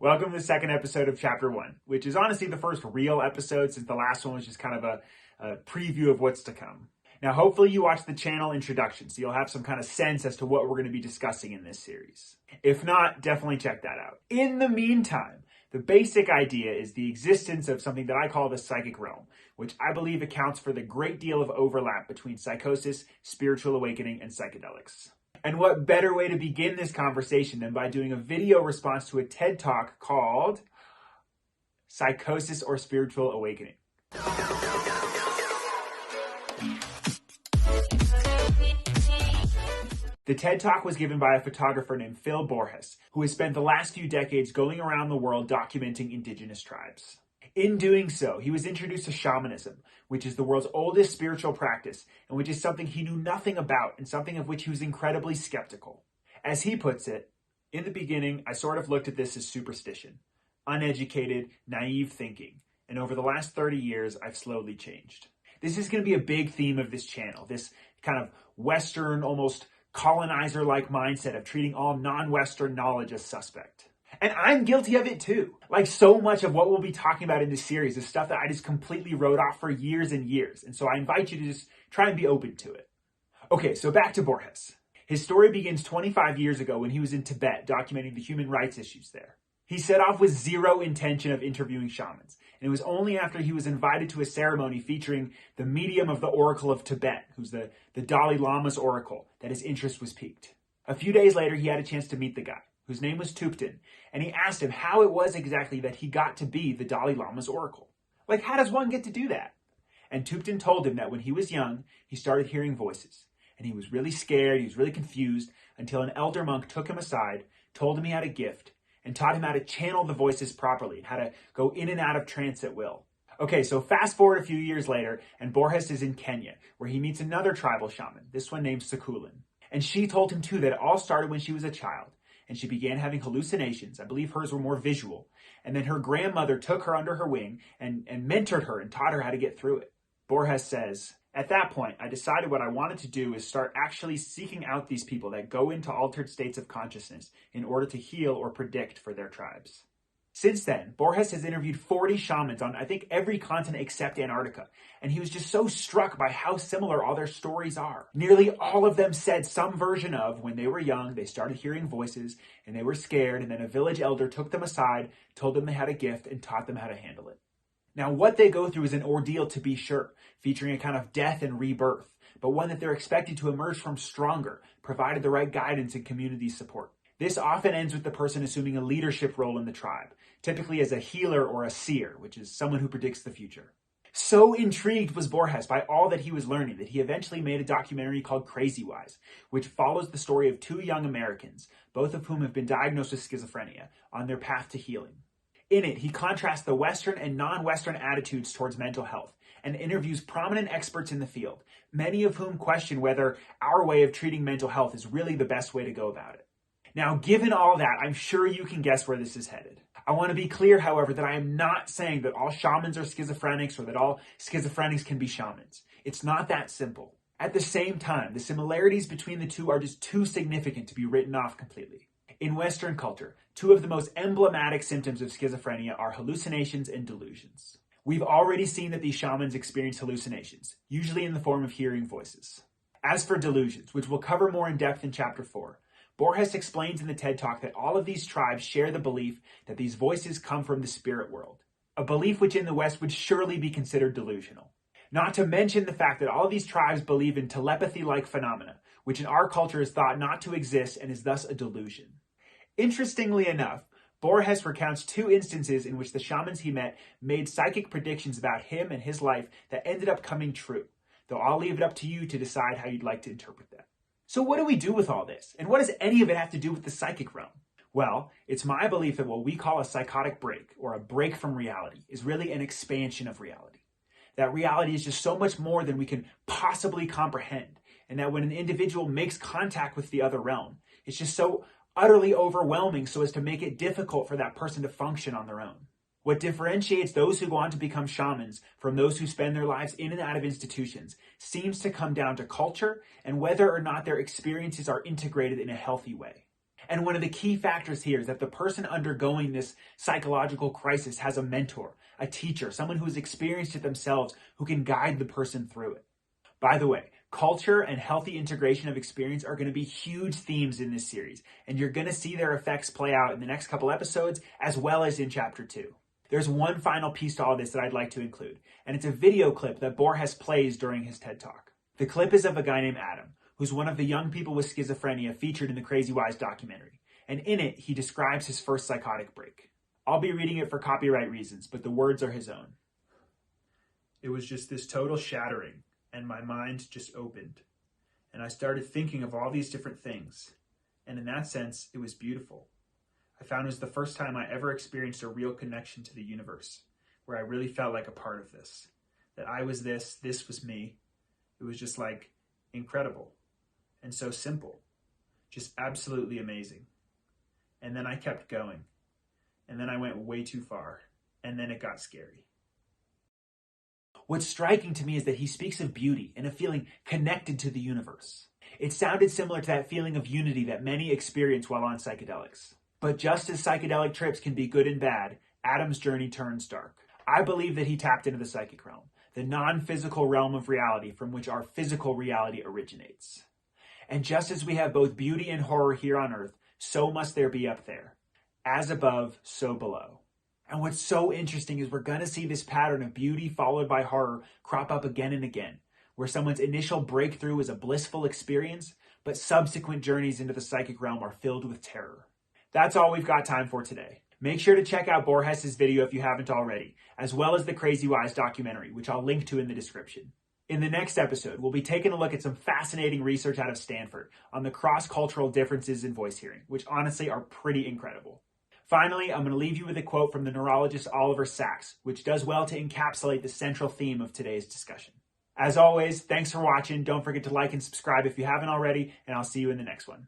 Welcome to the second episode of Chapter 1, which is honestly the first real episode since the last one was just kind of a preview of what's to come. Now, hopefully you watched the channel introduction, so you'll have some kind of sense as to what we're going to be discussing in this series. If not, definitely check that out. In the meantime, the basic idea is the existence of something that I call the psychic realm, which I believe accounts for the great deal of overlap between psychosis, spiritual awakening, and psychedelics. And what better way to begin this conversation than by doing a video response to a TED Talk called Psychosis or Spiritual Awakening. The TED Talk was given by a photographer named Phil Borges, who has spent the last few decades going around the world documenting indigenous tribes. In doing so, he was introduced to shamanism, which is the world's oldest spiritual practice, and which is something he knew nothing about and something of which he was incredibly skeptical. As he puts it, in the beginning, I sort of looked at this as superstition, uneducated, naive thinking, and over the last 30 years, I've slowly changed. This is going to be a big theme of this channel, this kind of Western, almost colonizer-like mindset of treating all non-Western knowledge as suspect. And I'm guilty of it too. Like so much of what we'll be talking about in this series is stuff that I just completely wrote off for years and years. And so I invite you to just try and be open to it. Okay, so back to Borges. His story begins 25 years ago when he was in Tibet documenting the human rights issues there. He set off with zero intention of interviewing shamans. And it was only after he was invited to a ceremony featuring the medium of the Oracle of Tibet, who's the Dalai Lama's oracle, that his interest was piqued. A few days later, he had a chance to meet the guy, whose name was Thupten, and he asked him how it was exactly that he got to be the Dalai Lama's oracle. Like, how does one get to do that? And Thupten told him that when he was young, he started hearing voices. And he was really scared, he was really confused, until an elder monk took him aside, told him he had a gift, and taught him how to channel the voices properly, how to go in and out of trance at will. Okay, so fast forward a few years later, and Borges is in Kenya, where he meets another tribal shaman, this one named Sakulin. And she told him too that it all started when she was a child, and she began having hallucinations. I believe hers were more visual. And then her grandmother took her under her wing and mentored her and taught her how to get through it. Borges says, at that point, I decided what I wanted to do is start actually seeking out these people that go into altered states of consciousness in order to heal or predict for their tribes. Since then, Borges has interviewed 40 shamans on, I think, every continent except Antarctica, and he was just so struck by how similar all their stories are. Nearly all of them said some version of, when they were young, they started hearing voices, and they were scared, and then a village elder took them aside, told them they had a gift, and taught them how to handle it. Now, what they go through is an ordeal to be sure, featuring a kind of death and rebirth, but one that they're expected to emerge from stronger, provided the right guidance and community support. This often ends with the person assuming a leadership role in the tribe, typically as a healer or a seer, which is someone who predicts the future. So intrigued was Borges by all that he was learning that he eventually made a documentary called Crazy Wise, which follows the story of two young Americans, both of whom have been diagnosed with schizophrenia, on their path to healing. In it, he contrasts the Western and non-Western attitudes towards mental health and interviews prominent experts in the field, many of whom question whether our way of treating mental health is really the best way to go about it. Now, given all that, I'm sure you can guess where this is headed. I want to be clear, however, that I am not saying that all shamans are schizophrenics or that all schizophrenics can be shamans. It's not that simple. At the same time, the similarities between the two are just too significant to be written off completely. In Western culture, two of the most emblematic symptoms of schizophrenia are hallucinations and delusions. We've already seen that these shamans experience hallucinations, usually in the form of hearing voices. As for delusions, which we'll cover more in depth in Chapter 4, Borges explains in the TED Talk that all of these tribes share the belief that these voices come from the spirit world, a belief which in the West would surely be considered delusional. Not to mention the fact that all of these tribes believe in telepathy-like phenomena, which in our culture is thought not to exist and is thus a delusion. Interestingly enough, Borges recounts two instances in which the shamans he met made psychic predictions about him and his life that ended up coming true, though I'll leave it up to you to decide how you'd like to interpret that. So what do we do with all this? And what does any of it have to do with the psychic realm? Well, it's my belief that what we call a psychotic break, or a break from reality, is really an expansion of reality. That reality is just so much more than we can possibly comprehend, and that when an individual makes contact with the other realm, it's just so utterly overwhelming so as to make it difficult for that person to function on their own. What differentiates those who go on to become shamans from those who spend their lives in and out of institutions seems to come down to culture and whether or not their experiences are integrated in a healthy way. And one of the key factors here is that the person undergoing this psychological crisis has a mentor, a teacher, someone who's experienced it themselves who can guide the person through it. By the way, culture and healthy integration of experience are going to be huge themes in this series, and you're going to see their effects play out in the next couple episodes as well as in Chapter 2. There's one final piece to all this that I'd like to include, and it's a video clip that Borges plays during his TED Talk. The clip is of a guy named Adam, who's one of the young people with schizophrenia featured in the Crazy Wise documentary, and in it, he describes his first psychotic break. I'll be reading it for copyright reasons, but the words are his own. It was just this total shattering, and my mind just opened, and I started thinking of all these different things, and in that sense, it was beautiful. I found it was the first time I ever experienced a real connection to the universe, where I really felt like a part of this, that I was this was me. It was just like incredible and so simple, just absolutely amazing. And then I kept going, and then I went way too far, and then it got scary. What's striking to me is that he speaks of beauty and a feeling connected to the universe. It sounded similar to that feeling of unity that many experience while on psychedelics. But just as psychedelic trips can be good and bad, Adam's journey turns dark. I believe that he tapped into the psychic realm, the non-physical realm of reality from which our physical reality originates. And just as we have both beauty and horror here on Earth, so must there be up there. As above, so below. And what's so interesting is we're going to see this pattern of beauty followed by horror crop up again and again, where someone's initial breakthrough is a blissful experience, but subsequent journeys into the psychic realm are filled with terror. That's all we've got time for today. Make sure to check out Borges' video if you haven't already, as well as the Crazy Wise documentary, which I'll link to in the description. In the next episode, we'll be taking a look at some fascinating research out of Stanford on the cross-cultural differences in voice hearing, which honestly are pretty incredible. Finally, I'm going to leave you with a quote from the neurologist Oliver Sacks, which does well to encapsulate the central theme of today's discussion. As always, thanks for watching. Don't forget to like and subscribe if you haven't already, and I'll see you in the next one.